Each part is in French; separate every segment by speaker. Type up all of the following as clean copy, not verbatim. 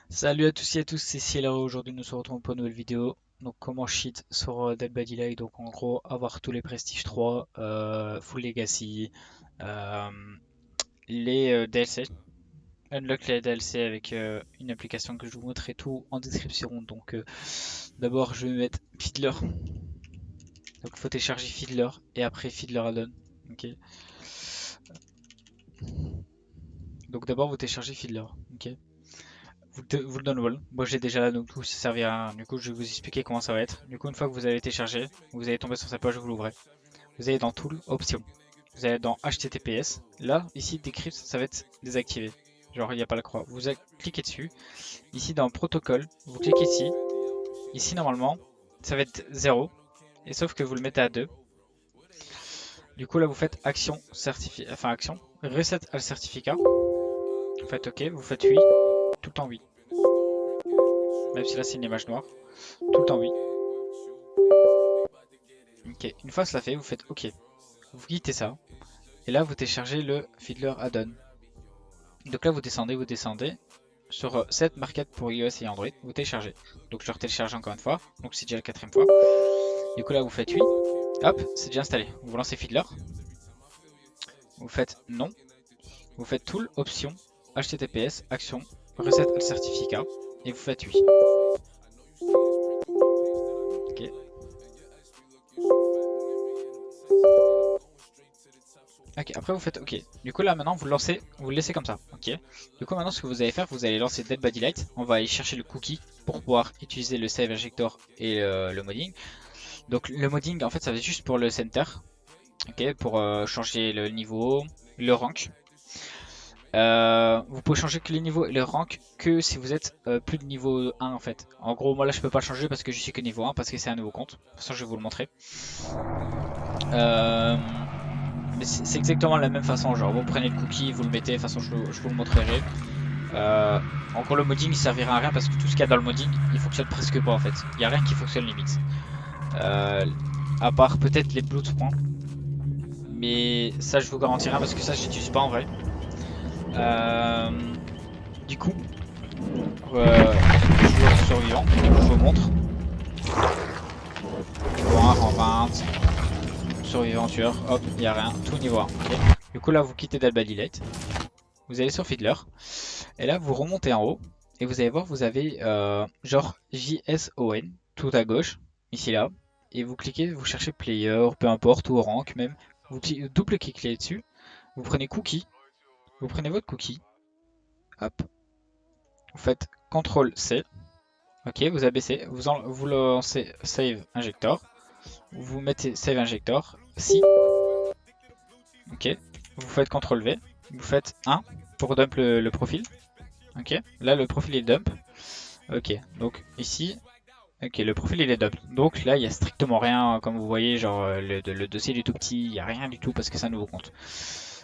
Speaker 1: Salut à tous et à tous, c'est Ciel. Aujourd'hui nous se retrouvons pour une nouvelle vidéo. Donc comment cheat sur Dead by Daylight, donc en gros avoir tous les Prestige 3, Full Legacy, euh, les DLC, unlock les DLC avec une application que je vous montrerai tout en description. Donc d'abord je vais mettre Fiddler, donc il faut télécharger Fiddler et après Fiddler Add-on. Ok. Donc d'abord vous téléchargez Fiddler, ok. Vous le download. Moi j'ai déjà là donc tout ça servira à rien. Du coup je vais vous expliquer comment ça va être. Du coup une fois que vous avez téléchargé, vous allez tomber sur sa page, vous l'ouvrez. Vous allez dans Tool, Options. Vous allez dans HTTPS. Là, ici Decrypt, ça va être désactivé. Genre il n'y a pas la croix. Vous cliquez dessus. Ici dans Protocole, vous cliquez ici. Ici normalement, ça va être 0. Et sauf que vous le mettez à 2. Du coup là vous faites action, action, reset al certificat. Vous faites OK, vous faites oui, tout le temps oui. Même si là c'est une image noire, tout le temps oui. Ok, une fois cela fait, vous faites OK. Vous quittez ça. Et là vous téléchargez le Fiddler Add-on. Donc là vous descendez. Sur cette market pour iOS et Android, vous téléchargez. Donc je le télécharge encore une fois. Donc c'est déjà la quatrième fois. Du coup là vous faites oui. Hop, c'est déjà installé. Vous lancez Fiddler. Vous faites non. Vous faites Tool, Option, HTTPS, Action, Reset le certificat. Et vous faites oui. Ok. Ok, après vous faites OK. Du coup là maintenant vous le lancez, vous le laissez comme ça. Ok. Du coup maintenant ce que vous allez faire, vous allez lancer Dead by Daylight. On va aller chercher le cookie pour pouvoir utiliser le save injector et le modding. Donc le modding en fait ça va être juste pour le center. Ok, pour changer le niveau, le rank. Vous pouvez changer que les niveaux et le rank que si vous êtes plus de niveau 1 en fait. En gros moi là je peux pas le changer parce que je suis que niveau 1 parce que c'est un nouveau compte. De toute façon je vais vous le montrer. Euh, Mais c'est exactement la même façon, genre vous prenez le cookie, vous le mettez, de toute façon je vous le montrerai. En gros le modding il servira à rien parce que tout ce qu'il y a dans le modding il fonctionne presque pas en fait. Il n'y a rien qui fonctionne limite. À part peut-être les blood points. Mais ça je vous garantis rien parce que ça j'utilise pas en vrai. Euh, du coup, joueur survivant, je vous montre. Niveau 1, rang 20, survivant tueur, hop, il n'y a rien, tout niveau 1. Okay. Du coup là vous quittez Dead by Daylight. Vous allez sur Fiddler. Et là vous remontez en haut. Et vous allez voir, vous avez genre JSON tout à gauche, ici là. Et vous cliquez, vous cherchez player, peu importe, ou rank même. Vous double-cliquez dessus. Vous prenez cookie. Vous prenez votre cookie. Hop. Vous faites CTRL C. Ok, vous abaissez. Vous lancez Save Injector. Vous mettez Save Injector. Si. Ok. Vous faites CTRL V. Vous faites 1 pour dump le profil. Ok. Là, le profil est dump. Ok. Donc ici. Ok, le profil il est dump. Donc là, il n'y a strictement rien. Comme vous voyez, genre le dossier il est tout petit. Il n'y a rien du tout parce que c'est un nouveau compte.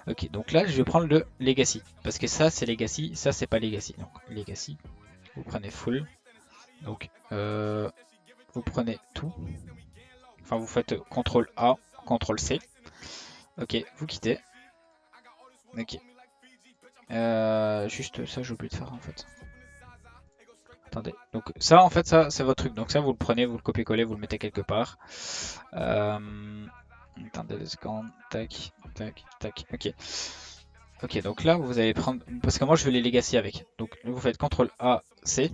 Speaker 1: Ok, donc là, je vais prendre le Legacy. Parce que ça, c'est Legacy. Ça, c'est pas Legacy. Donc, Legacy. Vous prenez full. Donc, vous prenez tout. Enfin, vous faites CTRL A, CTRL C. Ok, vous quittez. Ok. Juste ça, j'ai oublié de faire en fait. Attendez. Donc ça, en fait, ça, c'est votre truc. Donc ça, vous le prenez, vous le copiez-collez, vous le mettez quelque part. Attendez 2 secondes. Tac, tac, tac. Ok. Ok, donc là, vous allez prendre... Parce que moi, je veux les legacy avec. Donc vous faites CTRL A, C.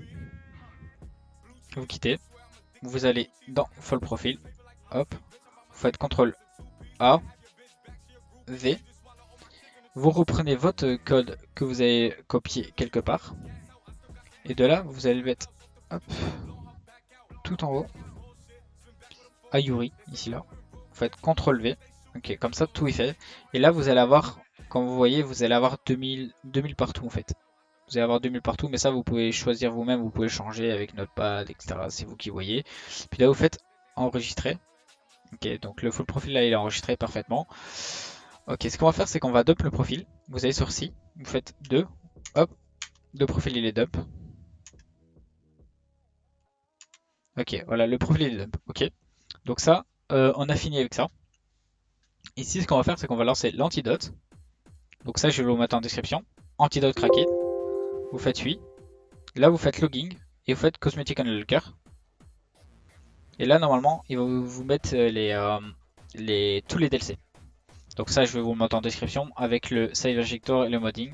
Speaker 1: Vous quittez. Vous allez dans Full Profile. Hop. Vous faites CTRL A, V. Vous reprenez votre code que vous avez copié quelque part. Et de là, vous allez le mettre hop, tout en haut. Ayuri, ici là. Vous faites CTRL V. Ok, comme ça, tout est fait. Et là, vous allez avoir, comme vous voyez, vous allez avoir 2000 partout en fait. Vous allez avoir 2000 partout, mais ça, vous pouvez choisir vous-même. Vous pouvez changer avec Notepad, etc. C'est vous qui voyez. Puis là, vous faites enregistrer. Ok, donc le full profil là, il est enregistré parfaitement. Ok, ce qu'on va faire, c'est qu'on va dump le profil. Vous allez sur Si, vous faites 2. Hop, 2 profils, il est dump. Ok, voilà, le profil il est dump. Ok, donc ça, on a fini avec ça. Ici, ce qu'on va faire, c'est qu'on va lancer l'antidote. Donc ça, je vais vous mettre en description. Antidote craqué. Vous faites oui. Là, vous faites logging et vous faites cosmetic unlocker. Et là, normalement, il va vous mettre tous les DLC. Donc ça, je vais vous le mettre en description avec le save injector et le modding.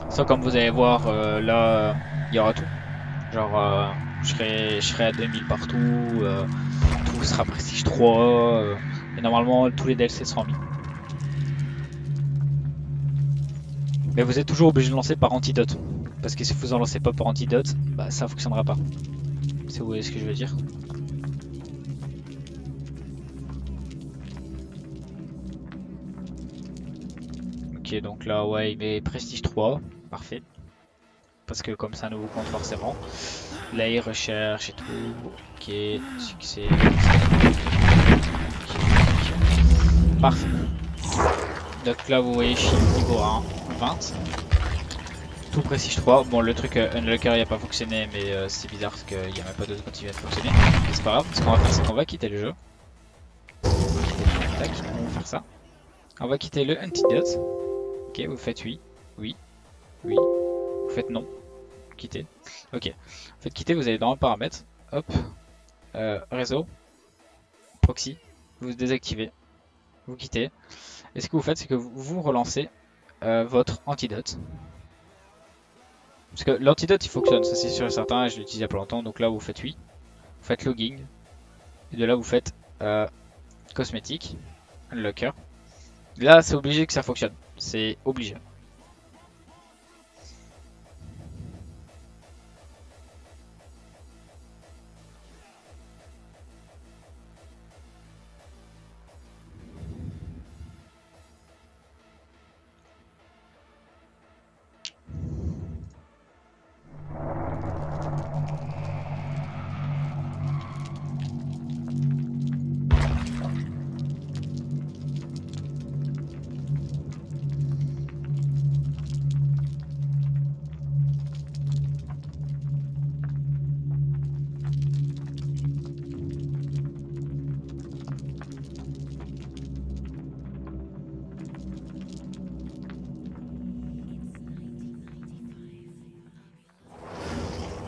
Speaker 1: Ça, comme vous allez voir, là, il y aura tout. Genre, je serai à 2000 partout, tout sera Prestige 3, et normalement, tous les DLC seront mis. Mais vous êtes toujours obligé de lancer par antidote. Parce que si vous en lancez pas par antidote, bah ça fonctionnera pas. Si vous voyez ce que je veux dire. Ok, donc là, ouais, il met Prestige 3. Parfait. Parce que comme c'est un nouveau compte forcément. Là, il recherche et tout. Ok, succès. Parfait. Donc là, vous voyez, je suis niveau 1, 20. Tout Prestige 3. Bon, le truc Unlocker il n'a pas fonctionné, mais c'est bizarre parce qu'il n'y a même pas d'autre quand il vient de fonctionner. Mais c'est pas grave. Ce qu'on va faire, c'est qu'on va quitter le jeu. Tac, on va faire ça. On va quitter le Antidote. Ok, vous faites oui, oui, oui. Vous faites non, quitter. Ok, vous faites quitter, vous allez dans un paramètre. Hop, réseau, proxy, vous désactivez, vous quittez. Et ce que vous faites, c'est que vous relancez votre antidote. Parce que l'antidote il fonctionne, ça c'est sûr et certain, je l'ai utilisé il y a pas longtemps. Donc là, vous faites oui, vous faites logging. Et de là, vous faites cosmétique, unlocker. Là, c'est obligé que ça fonctionne, c'est obligé.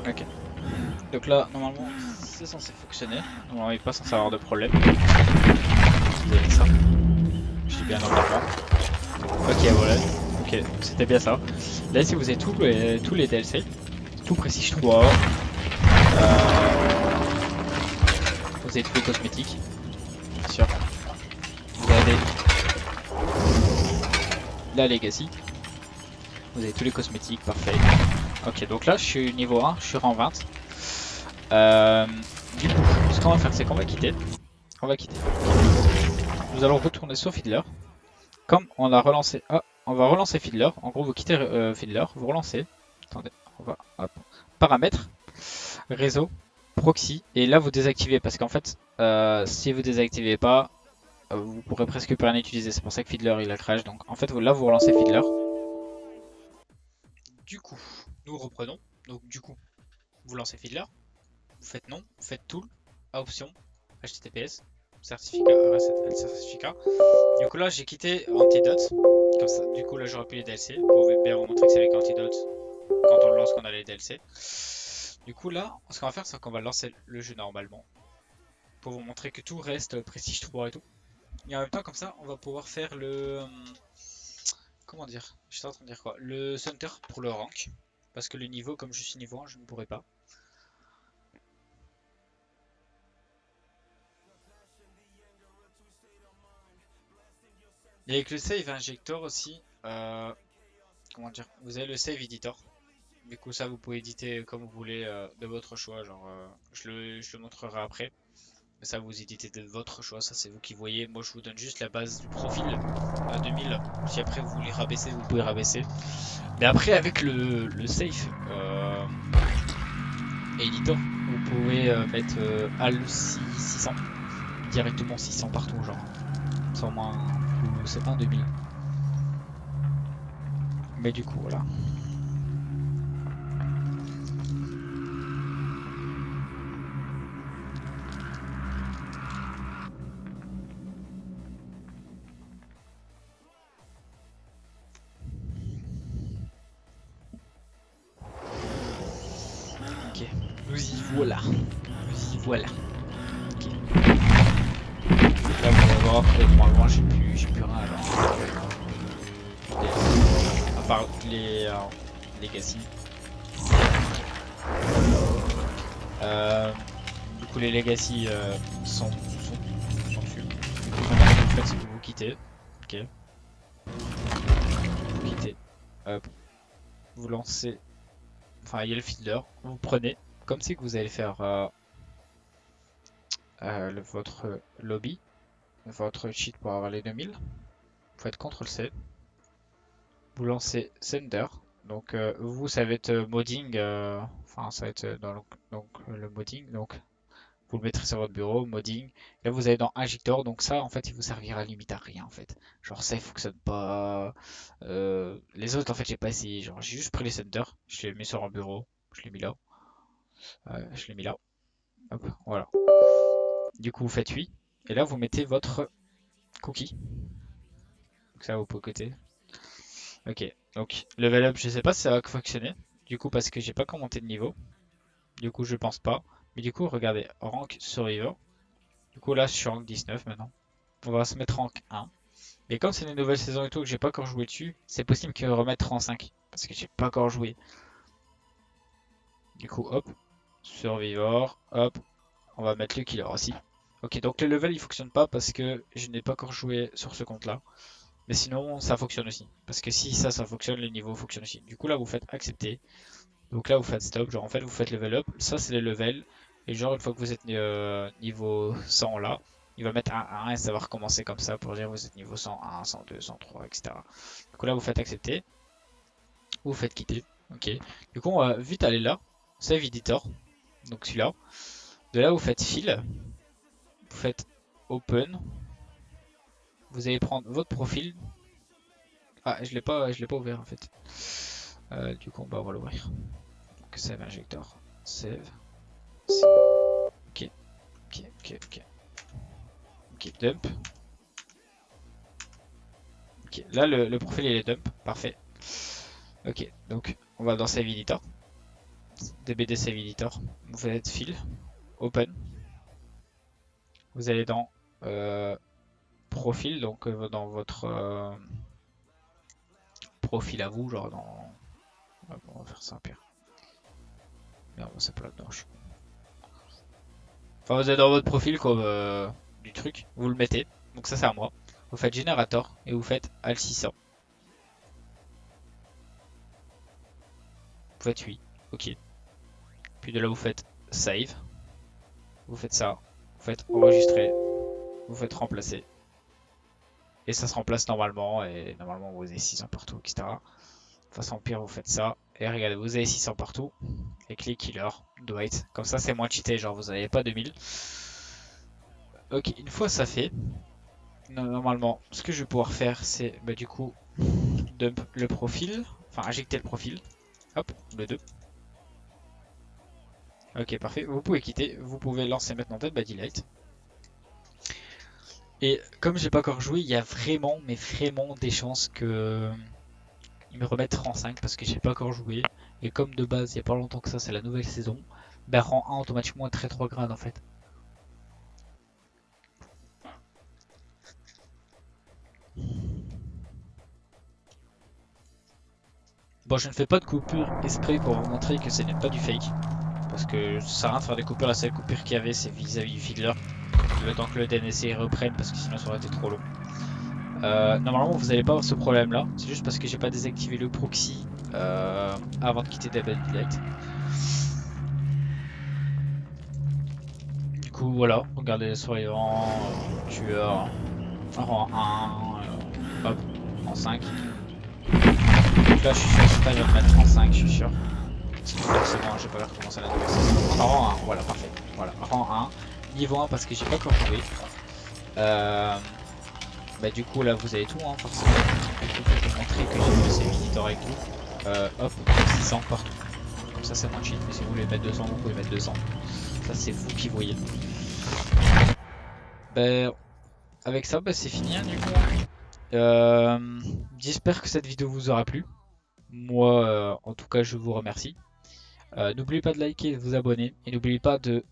Speaker 1: Ok. Donc là, normalement, c'est censé fonctionner. Normalement, il n'est pas censé avoir de problème. Vous avez ça. Je suis bien normalement. Ok, voilà. Ok, c'était bien ça. Là, si vous avez tous les DLC, tout Prestige 3, vous avez tous les cosmétiques, bien sûr. Vous avez la Legacy. Vous avez tous les cosmétiques, parfait. Ok, donc là, je suis niveau 1, je suis rang 20. Du coup, ce qu'on va faire, c'est qu'on va quitter. On va quitter. Nous allons retourner sur Fiddler. Comme on a relancé... Ah, on va relancer Fiddler. En gros, vous quittez Fiddler, vous relancez. Attendez, on va... Hop. Paramètres, réseau, proxy. Et là, vous désactivez. Parce qu'en fait, si vous désactivez pas, vous pourrez presque plus rien utiliser. C'est pour ça que Fiddler, il a crash. Donc, en fait, là, vous relancez Fiddler. Du coup, nous reprenons. Donc, du coup, vous lancez Fiddler. Vous faites non, vous faites tool, à option, HTTPS, certificat, certificat. Du coup là j'ai quitté Antidote, comme ça, du coup là j'aurai plus les DLC, pour bien vous montrer que c'est avec Antidote quand on le lance qu'on a les DLC. Du coup là, ce qu'on va faire c'est qu'on va lancer le jeu normalement, pour vous montrer que tout reste Prestige 3 et tout. Et en même temps comme ça on va pouvoir faire le... Comment dire? J'étais en train de dire quoi? Le Center pour le rank, parce que le niveau, comme je suis niveau 1, je ne pourrais pas. Et avec le save injector aussi, comment dire, vous avez le save editor. Du coup ça vous pouvez éditer comme vous voulez de votre choix, genre je le montrerai après. Mais ça vous éditez de votre choix, ça c'est vous qui voyez. Moi je vous donne juste la base du profil à 2000. Si après vous voulez rabaisser, vous pouvez rabaisser. Mais après avec le save editor, vous pouvez mettre AL 600, directement 600 partout, genre. Sans moins, c'est pas un 2000. Mais du coup voilà. voilà. Voilà. Ok. Là, vous allez voir que normalement, j'ai plus rien alors. À part les Legacy. Du coup, les Legacy sont dessus. Maintenant, ce que vous faites, c'est que vous quittez. Ok. Vous quittez. Hop. Vous lancez. Enfin, il y a le feeder. Vous prenez. Comme c'est que vous allez faire votre lobby. Votre cheat pour avoir les 2000. Vous faites CTRL-C. Vous lancez Sender. Donc, vous, ça va être modding. Enfin, ça va être dans le modding. Donc, vous le mettrez sur votre bureau, modding. Là, vous allez dans injector. Donc, ça, en fait, il vous servira limite à rien, en fait. Genre, ça, il fonctionne pas. Les autres, en fait, j'ai pas essayé. Genre, j'ai juste pris les Sender. Je l'ai mis sur un bureau. Je l'ai mis là. Je l'ai mis là. Hop, voilà. Du coup, vous faites oui. Et là, vous mettez votre cookie. Donc, ça, vous pouvez côté. Ok, donc level up, je sais pas si ça va fonctionner. Du coup, parce que j'ai pas commenté de niveau. Du coup, je pense pas. Mais du coup, regardez, rank survivor. Du coup, là, je suis rank 19 maintenant. On va se mettre rank 1. Et comme c'est une nouvelle saison et tout, que j'ai pas encore joué dessus, c'est possible qu'ils me remettent rank 5. Parce que j'ai pas encore joué. Du coup, hop, survivor, hop, on va mettre le killer aussi. Ok, donc le level il fonctionne pas parce que je n'ai pas encore joué sur ce compte là. Mais sinon, ça fonctionne aussi. Parce que si ça fonctionne, le niveau fonctionne aussi. Du coup, là, vous faites accepter. Donc là, vous faites stop. Genre, en fait, vous faites level up. Ça, c'est le level. Et genre, une fois que vous êtes niveau 100 là, il va mettre 1 et ça va recommencer comme ça pour dire vous êtes niveau 101, 102, 103, etc. Du coup, là, vous faites accepter. Vous faites quitter. Ok. Du coup, on va vite aller là. Save editor. Donc celui-là. De là, vous faites fill. Vous faites open. Vous allez prendre votre profil. Ah, je l'ai pas ouvert en fait. Du coup, on va l'ouvrir. Donc save injector. Save. Ok. Ok, dump. Ok, là le profil il est dump. Parfait. Ok, donc on va dans save editor. DBD save editor. Vous faites fill. Open. Vous allez dans profil, donc dans votre profil à vous, genre dans. On va faire ça pire. Merde, c'est pas là-dedans. Enfin, vous êtes dans votre profil comme du truc, vous le mettez. Donc ça c'est à moi. Vous faites générateur et vous faites AL 600. Vous faites oui, ok. Puis de là vous faites save. Vous faites ça. Vous faites enregistrer. Vous faites remplacer. Et ça se remplace normalement. Et normalement vous avez 600 partout, etc. De façon pire vous faites ça. Et regardez, vous avez 600 partout. Et click killer, Dwight. Comme ça c'est moins cheaté, genre vous n'avez pas 2000. Ok, une fois ça fait, normalement ce que je vais pouvoir faire c'est du coup dump le profil. Enfin injecter le profil. Hop, le 2. Ok, parfait. Vous pouvez quitter. Vous pouvez lancer maintenant Dead by Daylight. Et comme j'ai pas encore joué, il y a vraiment, mais vraiment des chances que ils me remettent rang 5 parce que j'ai pas encore joué. Et comme de base, il y a pas longtemps que ça, c'est la nouvelle saison, ben rang 1 automatiquement est très 3 grades en fait. Bon, je ne fais pas de coupure exprès pour vous montrer que ce n'est pas du fake. Parce que ça sert à rien de faire des coupures. La seule coupure qu'il y avait, c'est vis-à-vis du fiddler. Le temps que le DNSC reprenne, parce que sinon ça aurait été trop long. Normalement, vous n'allez pas avoir ce problème là. C'est juste parce que j'ai pas désactivé le proxy avant de quitter Dead by Daylight. Du coup, voilà. Regardez les survivants, tueurs, rang 1, hop, rang 5. Donc là, je suis sûr que ça, je vais me mettre en 5, je suis sûr. Forcément, j'ai pas recommencer la nouvelle saison. Rang 1, voilà, parfait. Voilà, rang 1. Niveau 1 parce que j'ai pas encore joué. Bah du coup là vous avez tout hein, forcément. Je vais vous montrer que j'ai fait ces visiteurs avec tout. Hop, 600 partout. Comme ça c'est moins cheat, mais si vous voulez mettre 200, vous pouvez mettre 200. Ça c'est vous qui voyez. Bah, avec ça, bah, c'est fini hein, du coup. J'espère que cette vidéo vous aura plu. Moi, en tout cas, je vous remercie. N'oubliez pas de liker et de vous abonner. Et n'oubliez pas de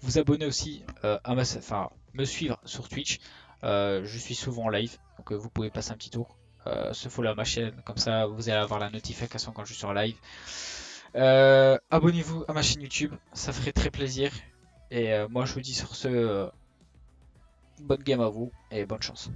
Speaker 1: vous abonner aussi enfin, me suivre sur Twitch. Je suis souvent en live, donc vous pouvez passer un petit tour. Se follow à ma chaîne, comme ça vous allez avoir la notification quand je suis sur live. Abonnez-vous à ma chaîne YouTube, ça ferait très plaisir. Et moi je vous dis sur ce, bonne game à vous et bonne chance.